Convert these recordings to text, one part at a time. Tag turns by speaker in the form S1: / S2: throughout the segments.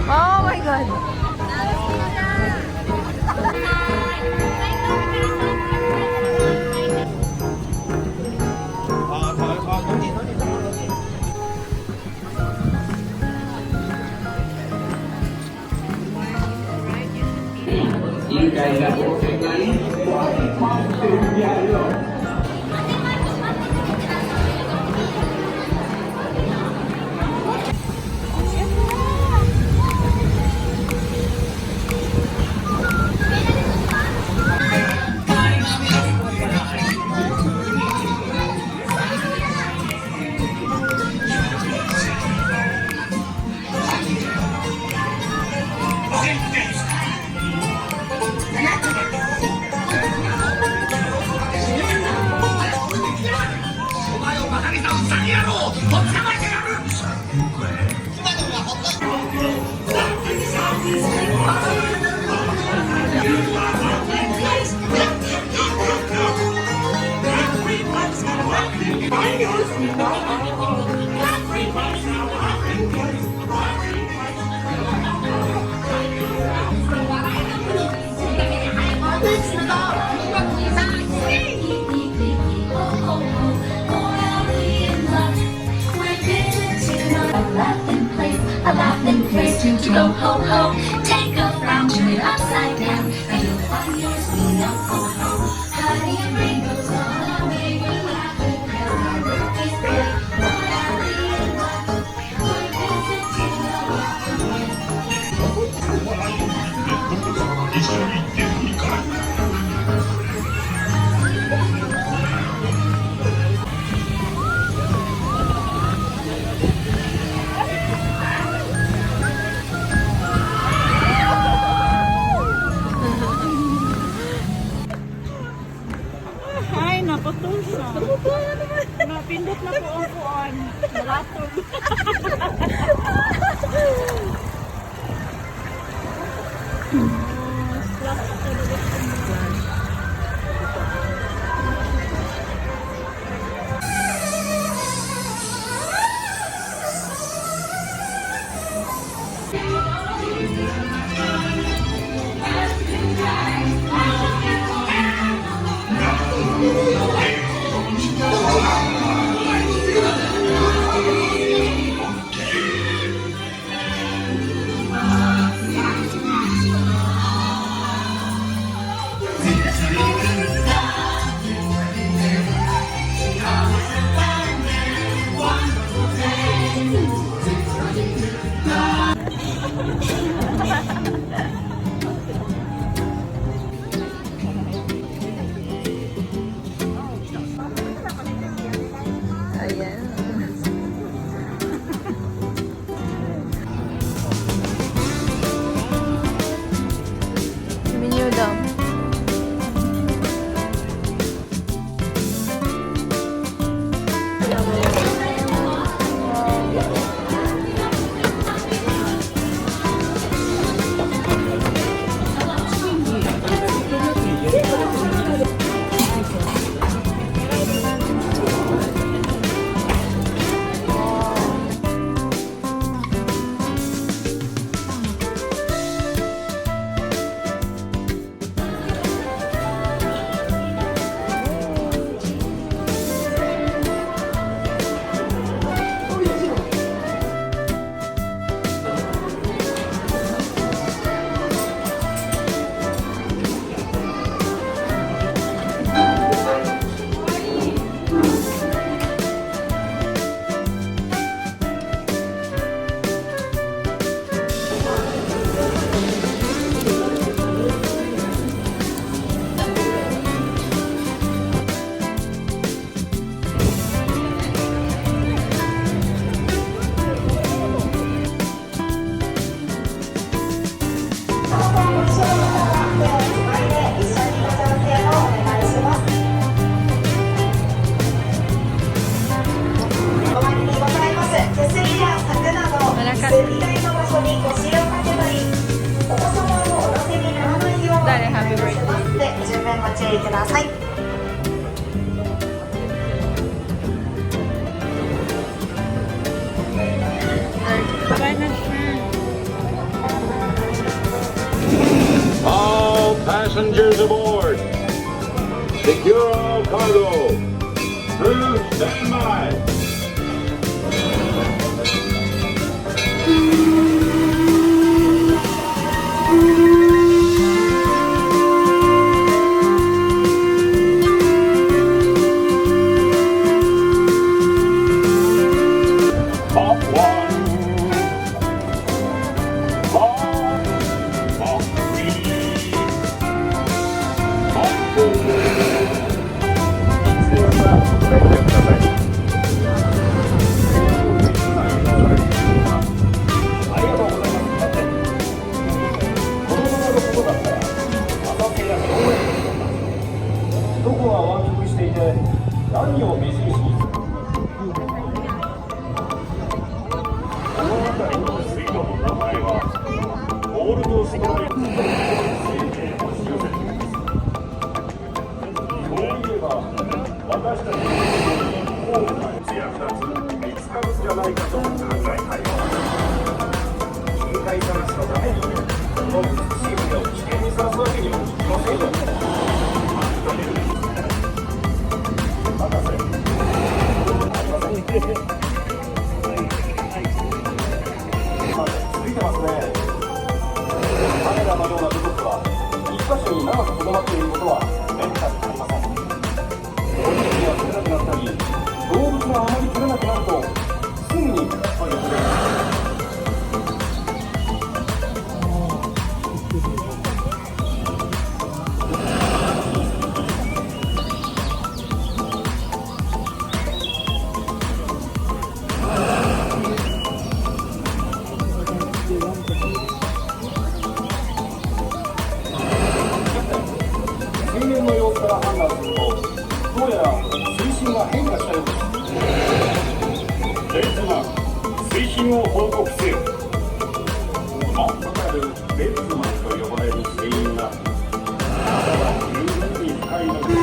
S1: Oh my God!
S2: To go ho ho, take a round, turn it upside down, and you'll find your sweet ho ho. Honey and rainbows on a way, we're laughing, cause our birthday's here. What are we in love? We're visiting the
S3: Ay, naputol siya. Napindot na po ang kuan. Nalatol.
S1: Passengers aboard. Secure all cargo. Crew, stand by. Mach 1. Mach 3. Mach どこが湾曲していて何を目印にするこの辺りの水路の名前はゴールドストライクそういえば私たちの大きな艶2つ見つかるんじゃないかと考えたよ金塊探しのためにこの美しい船を危険にさらすわけにもいきませんよついてますね。カメラのような部分は一箇所に長くとどまっていることはめったにありません。おにぎりが取れなくなったり、動物があまり取れなくなるとすぐにということです。水面の様子から判断すると、どうやら水深が変化したようです。レッツマン、水深を報告せよ。真ん中るレッツマンと呼ばれる船員が、まだ十分に深いのです。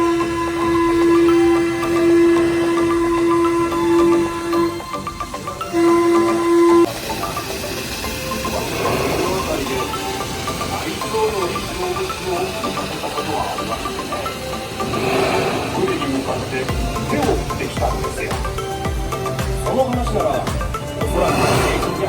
S1: 船に向かって手を振ってきたんですよ。その話ならおそらく平気じゃ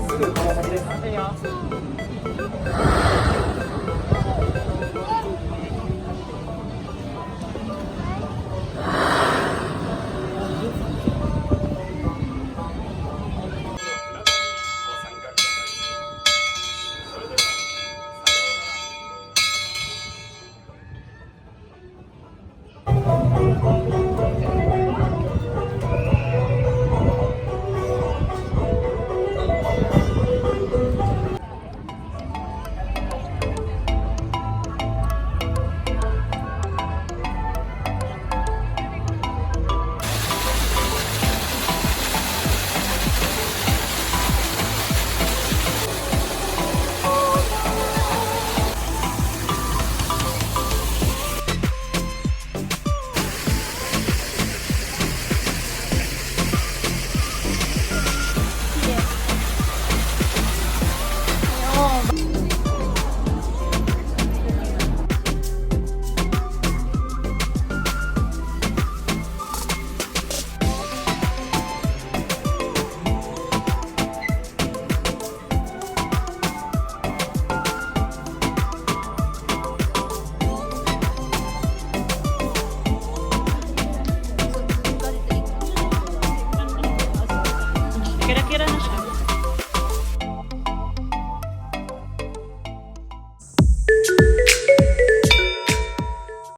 S1: すぐこの先です。
S3: Kira-kira na siya.